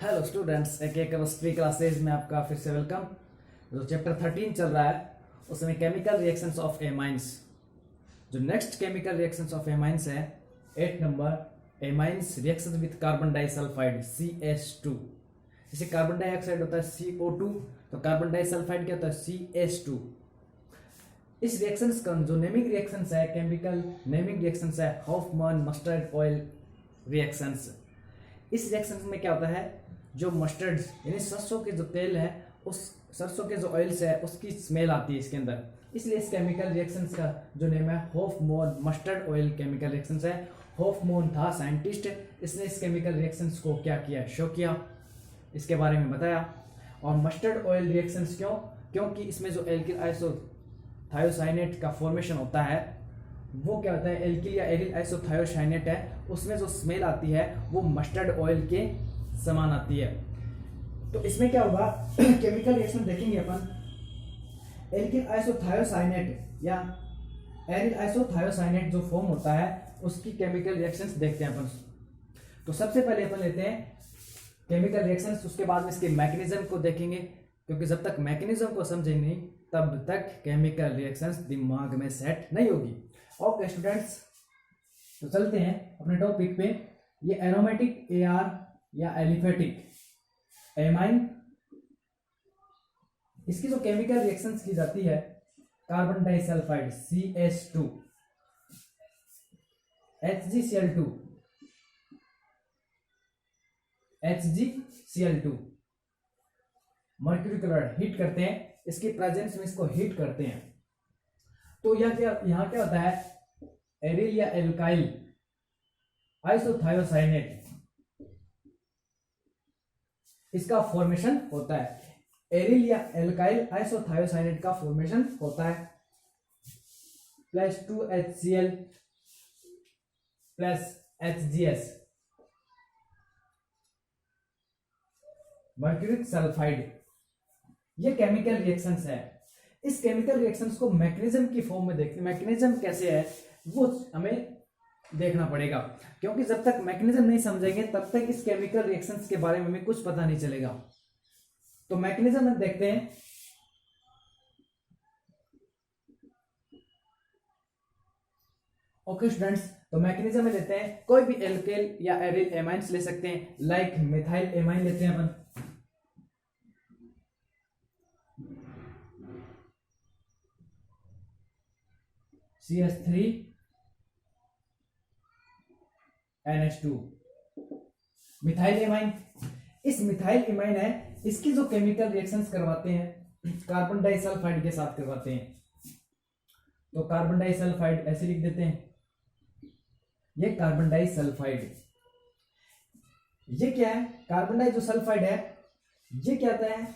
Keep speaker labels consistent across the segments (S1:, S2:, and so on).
S1: Hello students, एक chemistry classes में आपका फिर से वेलकम। जो चैप्टर 13 चल रहा है उसमें केमिकल रिएक्शंस ऑफ एमाइंस। जो next chemical reactions of amines है 8 number, amines reaction with carbon disulphide CH2। जैसे कार्बन डाइऑक्साइड होता है CO2, तो कार्बन डाइसल्फाइड क्या होता है CH2। इस रिएक्शंस का जो नेमिंग रिएक्शंस है, केमिकल नेमिंग रिएक्शंस है हॉफमैन मस्टर्ड ऑयल रिएक्शंस। इस रिएक्शन में क्या होता है, जो मस्टर्ड यानी सरसों के जो तेल है, उस सरसों के जो ऑयल्स है उसकी स्मेल आती है इसके अंदर, इसलिए इस केमिकल रिएक्शंस का जो नेम है Hoffmann mustard oil chemical reactions है। हॉफमैन था साइंटिस्ट, इसने इस केमिकल रिएक्शंस को क्या किया, शो किया, इसके बारे में बताया। और मस्टर्ड ऑयल रिएक्शंस क्यों, क्योंकि इसमें जो एल्किल आइसोथायोसाइनेट का फॉर्मेशन होता है वो क्या होता है, एल्किल या एरिल आइसोथायोसाइनेट है, उसमें जो स्मेल आती है वो मस्टर्ड ऑयल के समान आती है। तो इसमें क्या होगा केमिकल रिएक्शन देखेंगे अपन, एल्किल आइसोथायोसाइनेट या एरिल आइसोथायोसाइनेट जो फॉर्म होता है उसकी केमिकल रिएक्शंस देखते हैं अपन। तो सबसे पहले अपन लेते हैं केमिकल रिएक्शंस, उसके बाद में इसके मैकेनिज्म को देखेंगे, क्योंकि जब तक मैकेनिज्म को समझेंगे नहीं तब तक केमिकल रिएक्शंस दिमाग में सेट नहीं होगी। ओके स्टूडेंट्स, तो चलते हैं अपने टॉपिक पे। ये एरोमेटिक AR या एलिफेटिक एमाइन, इसकी जो केमिकल रिएक्शंस की जाती है carbon disulphide CH2, HgCl2, HgCl2, mercury chloride heat करते हैं, इसकी प्रेजेंस में इसको हीट करते हैं। तो यहाँ क्या होता है, एरिल या एल्काइल आइसोथायोसाइनेट, इसका फॉर्मेशन होता है। एरिल या एल्काइल आइसोथायोसाइनेट का फॉर्मेशन होता है +2HCl +HGS, मर्क्यूरिक सल्फाइड। ये केमिकल रिएक्शंस है। इस केमिकल रिएक्शंस को मैकेनिज्म की फॉर्म में देखते हैं। मैकेनिज्म कैसे है वो हमें देखना पड़ेगा, क्योंकि जब तक मैकेनिज्म नहीं समझेंगे तब तक इस केमिकल रिएक्शंस के बारे में हमें कुछ पता नहीं चलेगा। तो मैकेनिज्म में देखते हैं। ओके स्टूडेंट्स, तो मैकेनिज्म में लेते हैं, कोई भी एल्केल या एरिल एमाइंस ले सकते हैं, लाइक मिथाइल एमाइन लेते हैं अपन। CH3NH2 methyl amine. इस मिथाइल एमाइन है, इसकी जो केमिकल रिएक्शंस करवाते हैं कार्बन डाइसल्फाइड के साथ करवाते हैं। तो कार्बन डाइसल्फाइड ऐसे लिख देते हैं, ये कार्बन डाइसल्फाइड। ये क्या है, कार्बन डाइ जो सल्फाइड है ये क्या आता है,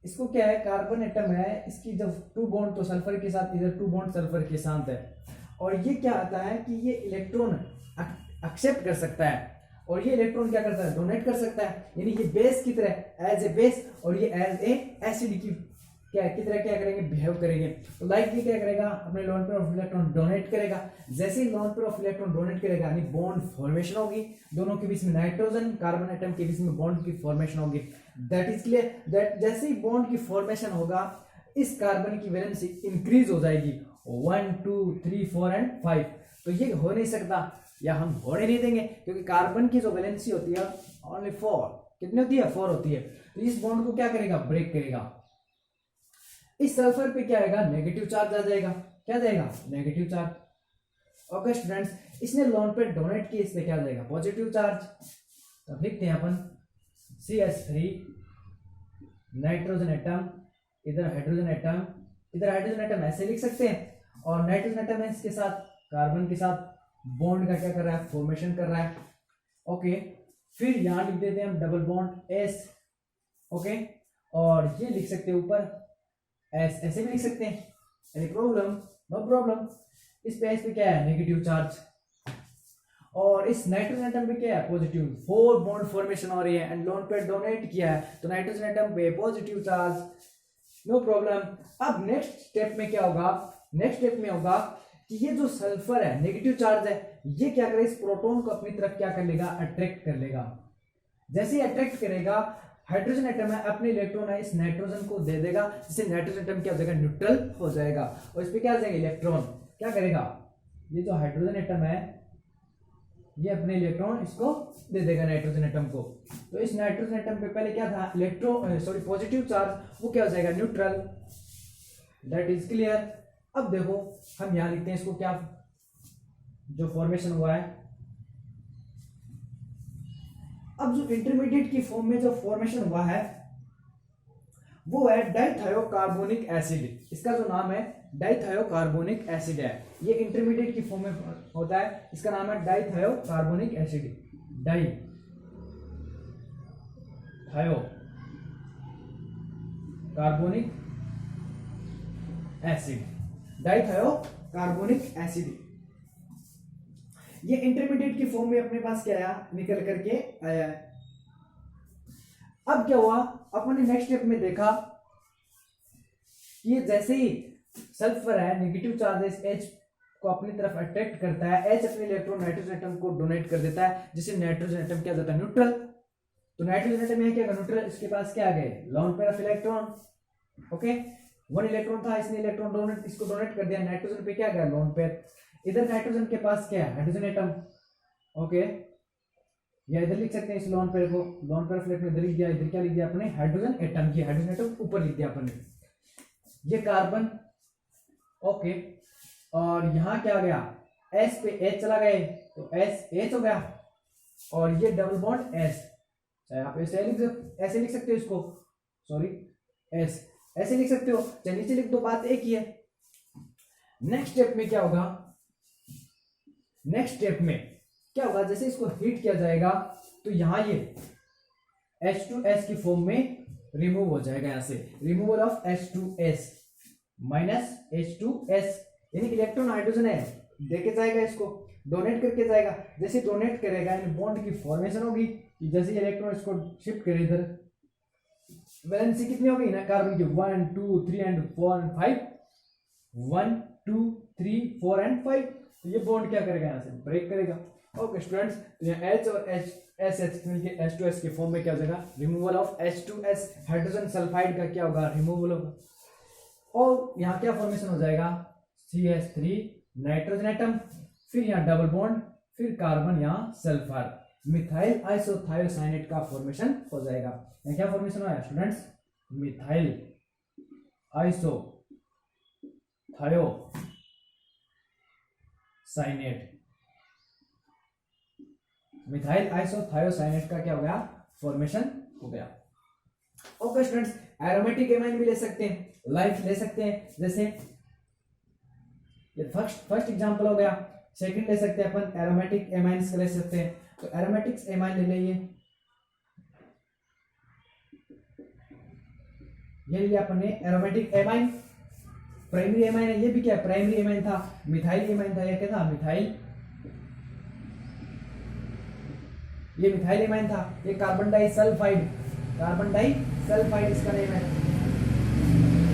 S1: इसको क्या है, कार्बन एटम है, इसकी जब 2 बॉन्ड तो सल्फर के साथ, इधर 2 बॉन्ड सल्फर के साथ है, और ये क्या आता है कि ये इलेक्ट्रॉन एक्सेप्ट कर सकता है, और ये इलेक्ट्रॉन क्या करता है, डोनेट कर सकता है। यानी ये बेस की तरह एज ए बेस, और ये एज ए एसिड की तरह क्या करेंगे, बिहेव करेंगे। तो लाइक ये क्या करेगा, अपने lone pair of electron donate करेगा। जैसे ही lone pair of electron donate करेगा यानी बॉन्ड फॉर्मेशन होगी, दोनों के बीच में नाइट्रोजन कार्बन एटम के बीच में बॉन्ड की फॉर्मेशन होगी। दैट इज क्लियर दैट जैसे ही बॉन्ड की फॉर्मेशन होगा इस कार्बन की वैलेंसी इंक्रीज हो जाएगी 1 2 3 4 एंड 5। तो ये हो नहीं सकता या हम होने नहीं देंगे, क्योंकि कार्बन की जो वैलेंसी होती है ओनली 4, कितनी होती है, 4 होती है। तो इस बॉन्ड को क्या करेगा, ब्रेक करेगा। इस सल्फर पे क्या आएगा, नेगेटिव चार्ज आ जाएगा। क्या जाएगा, नेगेटिव चार्ज। ओके स्टूडेंट्स, इसने लोन पे डोनेट किया, इससे क्या जाएगा, पॉजिटिव चार्ज। तो लिखते हैं अपन CH3 नाइट्रोजन एटम, इधर हाइड्रोजन एटम, इधर हाइड्रोजन एटम ऐसे लिख सकते हैं, और नाइट्रोजन एटम है इसके साथ कार्बन के साथ बॉन्ड का क्या कर रहा है, फॉर्मेशन कर रहा है। ओके, फिर यहां लिख देते हैं हम डबल बॉन्ड S। ओके, और ये लिख सकते हैं ऊपर S, ऐसे भी लिख सकते हैं, एनी प्रॉब्लम, नो प्रॉब्लम। इस पे क्या है, नेगेटिव चार्ज, और इस नाइट्रोजन एटम पे क्या है, पॉजिटिव। 4 बॉन्ड फॉर्मेशन हो रही है एंड लोन पे डोनेट किया है, तो नाइट्रोजन एटम पे पॉजिटिव चार्ज, नो प्रॉब्लम। अब नेक्स्ट स्टेप में क्या होगा, नेक्स्ट स्टेप में होगा कि ये जो सल्फर है नेगेटिव चार्ज है, ये क्या करेगा, इस प्रोटॉन को अपनी तरफ क्या कर लेगा, अट्रैक्ट कर लेगा। जैसे ही अट्रैक्ट करेगा, हाइड्रोजन एटम है अपने इलेक्ट्रॉन है इस नाइट्रोजन को दे देगा, जिससे नाइट्रोजन एटम क्या हो जाएगा, न्यूट्रल हो जाएगा। और इस पे क्या आ जाएगा, इलेक्ट्रॉन क्या करेगा, ये जो हाइड्रोजन एटम है ये अपने इलेक्ट्रॉन इसको दे देगा नाइट्रोजन एटम को। तो इस नाइट्रोजन एटम पे पहले क्या था, इलेक्ट्रॉन सॉरी पॉजिटिव चार्ज, वो क्या हो जाएगा, न्यूट्रल। That is clear. अब देखो हम यहां लिखते हैं इसको, क्या जो फॉर्मेशन हुआ है, अब जो इंटरमीडिएट की फॉर्म में जो फॉर्मेशन हुआ है वो है डाइथायोकार्बोनिक एसिड। इसका जो नाम है डाइथायोकार्बोनिक एसिड है, ये इंटरमीडिएट की फॉर्म में होता है, इसका नाम है डाइथायोकार्बोनिक एसिड। डाइथायोकार्बोनिक एसिड, डाइथायोकार्बोनिक एसिड, ये इंटरमीडिएट की फॉर्म में अपने पास क्या आया, निकल करके आया है। अब क्या हुआ, अपन ने नेक्स्ट स्टेप में देखा कि जैसे ही सल्फर है नेगेटिव चार्जेस H को अपनी तरफ अट्रैक्ट करता है, H अपने इलेक्ट्रॉन नाइट्रोजन एटम को डोनेट कर देता है, जिससे नाइट्रोजन एटम क्या जाता है, न्यूट्रल। तो नाइट्रोजन एटम यहाँ क्या न्यूट्रल, इसके पास क्या आ गए, loan pair of electron. Okay, 1 electron था, इसने इलेक्ट्रॉन डोनेट इसको डोनेट कर दिया, नाइट्रोजन पे क्या गया, लोन पेयर। इधर नाइट्रोजन के पास क्या है, हाइड्रोजन एटम। ओके, या इधर लिख सकते हैं इस लोन पेयर को, लोन पेयर ऑफ इलेक्ट्रॉन इधर लिख दिया, इधर क्या लिख दिया अपने, हाइड्रोजन एटम। ये हाइड्रोजन एटम ऊपर लिख दिया अपने, ये कार्बन। ओके, और यहां क्या आ गया, S पे H चला गए तो S H हो गया, और ये डबल बॉन्ड S, चाहे आप ऐसे लिख सकते हो इसको, सॉरी S ऐसे लिख सकते हो, चाहे नीचे लिख दो, बात एक ही है। नेक्स्ट स्टेप में क्या होगा, नेक्स्ट स्टेप में क्या होगा, जैसे इसको हीट किया जाएगा तो यहां ये H2S की फॉर्म में रिमूव हो जाएगा, यहां से removal of H2S minus H2S, यानी इलेक्ट्रॉन हाइड्रोजन है देके जाएगा, इसको डोनेट करके जाएगा। जैसे डोनेट करेगा इन बॉन्ड की फॉर्मेशन होगी, कि जैसे इलेक्ट्रॉन इसको शिफ्ट करे इधर, वैलेंसी कितनी होगी ना कार्बन की, 1 2 3 एंड 4 एंड 5, 1 2 3 4 एंड 5, तो ये बॉन्ड क्या करेगा, यहां से ब्रेक करेगा। ओके स्टूडेंट्स, तो यहाँ H और SH मिलके H2S की फॉर्म में क्या हो जाएगा, removal of H2S, hydrogen sulphide का क्या होगा, रिमूवल होगा। और यहाँ क्या फॉर्मेशन हो जाएगा, CH3 नाइट्रोजन एटम, फिर यहाँ डबल बॉन्ड, फिर कार्बन, यहाँ सल्फर, मिथाइल आइसोथायोसाइनेट का फॉर्मेशन हो जाएगा। यहाँ क्या फॉर्मेशन हुआ है students, methyl isothiocyanate, methyl isothiocyanate का क्या हो गया, फॉर्मेशन हो गया। ओके स्टूडेंट्स, एरोमेटिक एमाइन भी ले सकते हैं, लाइफ ले सकते हैं, जैसे ये फर्स्ट एग्जांपल हो गया। सेकंड ले सकते हैं अपन एरोमेटिक एमाइन्स ले सकते हैं, तो एरोमेटिक्स एमाइन ले लिए, ये लिया अपन ने एरोमेटिक एमाइन। प्राइमरी एमाइन है, ये भी क्या प्राइमरी एमाइन था, मिथाइल एमाइन था, ये क्या था, मिथाइल, ये मिथाइल एमाइन था। ये कार्बन डाइसल्फाइड, कार्बन डाइसल्फाइड इसका नेम है,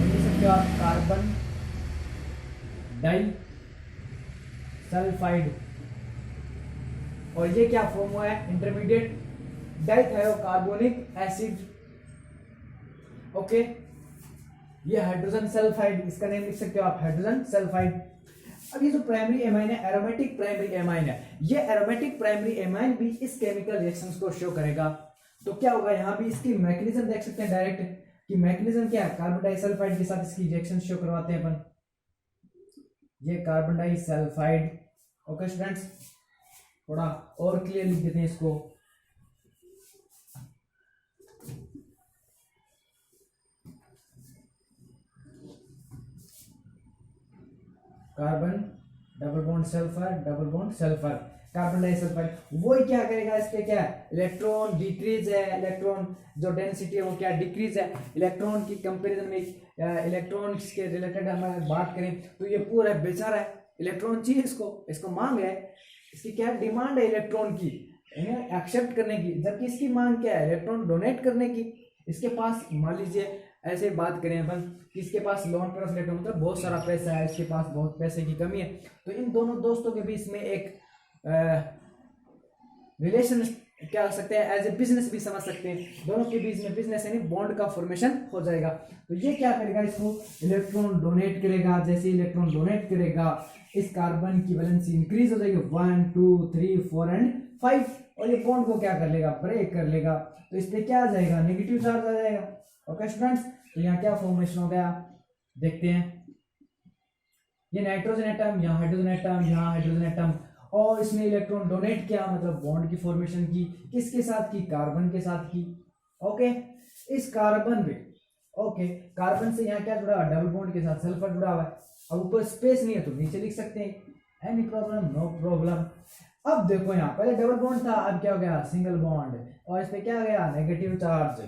S1: लिख सकते हो आप कार्बन डाइसल्फाइड। और ये क्या फॉर्म हुआ है, इंटरमीडिएट डाइथायोकार्बोनिक एसिड। ओके, ये हाइड्रोजन सल्फाइड, इसका नेम लिख सकते हो आप, हाइड्रोजन सल्फाइड। अब ये जो प्राइमरी एमाइन है, एरोमेटिक प्राइमरी एमाइन है, ये एरोमेटिक प्राइमरी एमाइन भी इस केमिकल रिएक्शंस को शो करेगा। तो क्या होगा, यहाँ भी इसकी मैकेनिज्म देख सकते हैं डायरेक्ट, कि मैकेनिज्म क्या है, कार्बन डाइसल्फाइड के साथ इसकी रिएक्शन शो करवाते हैं अपन, ये कार्बन डाइसल्फाइड। ओके स्टूडेंट्स, थोड़ा और क्लियर लिख देते हैं इसको, carbon double bond sulphur, double bond sulphur, carbon disulphide. वो क्या करेगा, इस पे क्या है, इलेक्ट्रॉन डिक्रीज है, इलेक्ट्रॉन जो डेंसिटी है वो क्या डिक्रीज है। इलेक्ट्रॉन की कंपैरिजन में इलेक्ट्रॉन के रिलेटेड हम बात करें तो ये पूरा बेचारा है, इलेक्ट्रॉन चाहिए इसको मांग है, इसकी क्या डिमांड है इलेक्ट्रॉन की एक्सेप्ट करने की, जबकि इसकी मांग क्या है, इलेक्ट्रॉन डोनेट करने की। इसके पास मान लीजिए ऐसे बात करें अपन कि इसके पास लोन पर इलेक्ट्रॉन मतलब बहुत सारा पैसा है, इसके पास बहुत पैसे की कमी है, तो इन दोनों दोस्तों के बीच में एक रिलेशन क्या कर सकते हैं, एज ए बिजनेस भी समझ सकते हैं। दोनों के बीच में बिजनेस यानी बॉन्ड का फॉर्मेशन हो जाएगा। तो ये क्या करेगा, इसको इलेक्ट्रॉन डोनेट करेगा। जैसे इलेक्ट्रॉन डोनेट करेगा इस कार्बन की वैलेंसी इंक्रीज हो जाएगी 1 2 3 4 एंड 5, और ये बॉन्ड को क्या कर लेगा, ब्रेक कर लेगा। तो इस पे क्या आ जाएगा, नेगेटिव चार्ज आ जाएगा। ओके स्टूडेंट्स, तो यहाँ क्या फॉर्मेशन हो गया देखते हैं। ये नाइट्रोजन एटम, यहाँ हाइड्रोजन एटम, यहाँ हाइड्रोजन एटम, और इसने इलेक्ट्रॉन डोनेट किया, मतलब बॉन्ड की फॉर्मेशन की। किसके साथ की, कार्बन के साथ की। ओके, इस कार्बन पे, ओके कार्बन से यहाँ क्या जुड़ा, डबल बॉन्ड के साथ सल्फर जुड़ा हुआ है। अब ऊपर स्पेस नहीं है तो नीचे लिख सकते हैं, एनी प्रॉब्लम, नो प्रॉब्लम। अब देखो यहाँ पहले डबल बॉन्ड था, अब क्या हो गया, सिंगल बॉन्ड, और इस पे क्या आ गया, नेगेटिव चार्ज।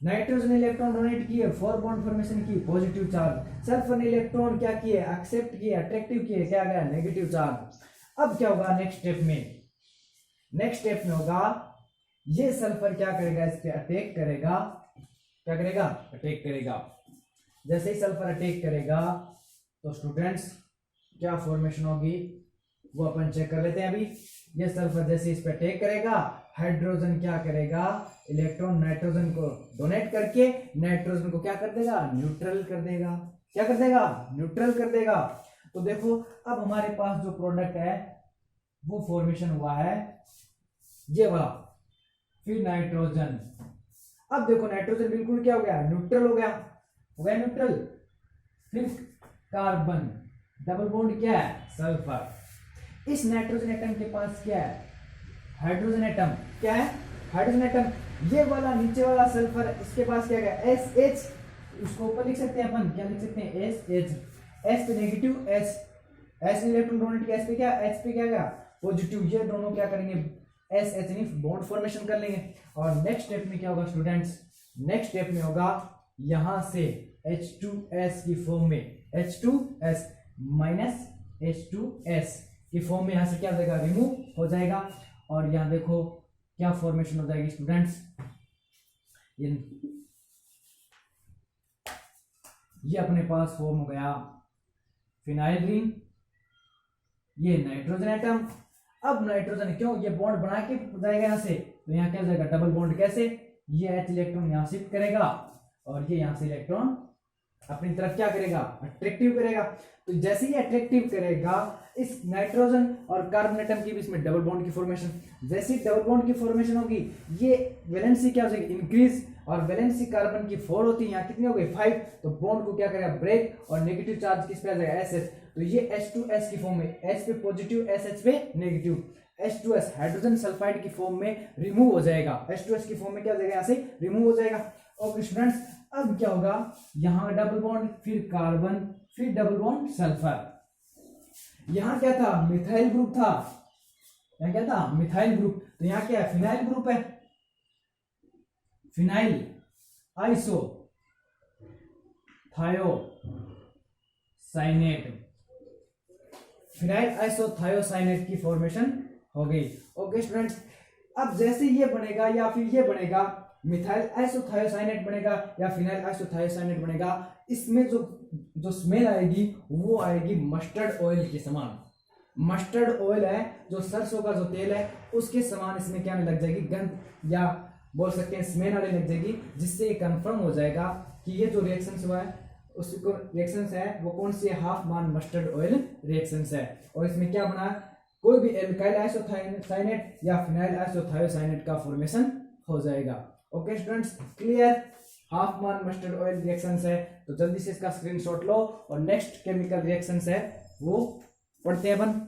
S1: नाइट्रोजन ने इलेक्ट्रॉन डोनेट किए, 4 बॉन्ड फॉर्मेशन की, पॉजिटिव चार्ज। सल्फर ने इलेक्ट्रॉन क्या किए, एक्सेप्ट किए, अट्रैक्टिव किए, क्या गया, नेगेटिव चार्ज। अब क्या होगा नेक्स्ट स्टेप में, नेक्स्ट स्टेप में होगा ये सल्फर क्या करेगा, इस पे अटैक करेगा। क्या करेगा, अटैक करेगा। जैसे ही सल्फर अटैक करेगा तो स्टूडेंट्स क्या फॉर्मेशन होगी वो अपन चेक कर लेते हैं अभी। ये सल्फर जैसे इस पे अटैक करेगा, हाइड्रोजन क्या करेगा, इलेक्ट्रॉन नाइट्रोजन को डोनेट करके नाइट्रोजन को क्या कर देगा, न्यूट्रल कर देगा। क्या कर देगा, न्यूट्रल कर देगा। तो देखो अब हमारे पास जो प्रोडक्ट है वो फॉर्मेशन हुआ है ये वाला, फिर नाइट्रोजन। अब देखो नाइट्रोजन बिल्कुल क्या हो गया, न्यूट्रल हो गया, हो गया न्यूट्रल। फिर कार्बन, डबल बॉन्ड क्या है, सल्फर। इस नाइट्रोजन एटम के पास क्या है, हाइड्रोजन एटम। क्या है, हाइड्रोजन एटम। ये वाला नीचे वाला सल्फर, इसके पास क्या है, एस एच। उसको ऊपर लिख सकते हैं अपन, क्या लिख सकते हैं, एस एच। एस पे negative, S S electron donate किया, एस पे क्या, एच पे क्या गया, पॉजिटिव। ये दोनों क्या करेंगे, एस एच यानी बॉन्ड फॉर्मेशन कर लेंगे। और नेक्स्ट स्टेप में क्या होगा स्टूडेंट्स, नेक्स्ट स्टेप में होगा यहां से H2S की फॉर्म में, H2S माइनस H2S की फॉर्म में यहां से क्या हो जाएगा, रिमूव हो जाएगा। और यहां देखो क्या फॉर्मेशन हो जाएगी स्टूडेंट्स, ये अपने पास फॉर्म हो गया फिनाइल रिंग, ये नाइट्रोजन एटम। अब नाइट्रोजन क्यों, ये बॉन्ड बना के जाएगा यहाँ से, तो यहाँ क्या हो जाएगा, डबल बॉन्ड। कैसे, ये H इलेक्ट्रॉन यहाँ शिफ्ट करेगा और ये यहाँ से इलेक्ट्रॉन अपनी तरफ क्या करेगा, अट्रैक्टिव करेगा। तो जैसे ही अट्रैक्टिव करेगा इस नाइट्रोजन और कार्बन एटम के बीच में डबल बॉन्ड की फॉर्मेशन। जैसे ही डबल बॉन्ड की फॉर्मेशन होगी ये वैलेंसी क्या हो जाएगी, इंक्रीज, और वैलेंसी कार्बन की 4 होती है, यहाँ कितनी हो गई, 5। तो बॉन्ड को क्या करेगा, ब्रेक, और नेगेटिव चार्ज किस पे आ जाएगा, एस एच। तो ये H2S की फॉर्म में, H पे पॉजिटिव, SH पे नेगेटिव। H2S हाइड्रोजन सल्फाइड की फॉर्म में रिमूव हो जाएगा, H2S की फॉर्म में क्या हो जाएगा, यहाँ से रिमूव हो जाएगा। ओके स्टूडेंट्स, अब क्या होगा, यहाँ डबल बॉन्ड, फिर कार्बन, फिर डबल बॉन्ड सल्फर। यहाँ क्या था, मिथाइल ग्रुप था, यहाँ क्या था, मिथाइल ग्रुप। तो यहाँ क्या है, फिनाइल ग्रुप है, phenyl iso thiocyanate, phenyl isothiocyanate की फॉर्मेशन हो गई। ओके स्टूडेंट्स, अब जैसे ये बनेगा या फिर ये बनेगा, मिथाइल आइसोथायोसाइनेट बनेगा या फिनाइल आइसोथायोसाइनेट बनेगा, इसमें जो स्मेल आएगी वो आएगी मस्टर्ड ऑयल के समान। मस्टर्ड ऑयल है जो सरसों का जो तेल है उसके समान इसमें क्या आने लग जाएगी, गंध, या बोल सकते हैं स्मेल आने लग जाएगी, जिससे ये कंफर्म हो जाएगा कि ये जो रिएक्शन हुआ है उसको रिएक्शंस है वो कौन सी, हाफ मान मस्टर्ड ऑयल रिएक्शंस है। और इसमें क्या बना, कोई भी एल्काइल आइसोथायोसाइनेट या फिनाइल आइसोथायोसाइनेट का फॉर्मेशन हो जाएगा। ओके स्टूडेंट्स, क्लियर, हाफ मान मस्टर्ड ऑयल रिएक्शंस है। तो जल्दी से इसका स्क्रीनशॉट लो और नेक्स्ट केमिकल रिएक्शंस है वो पढ़ते हैं अपन।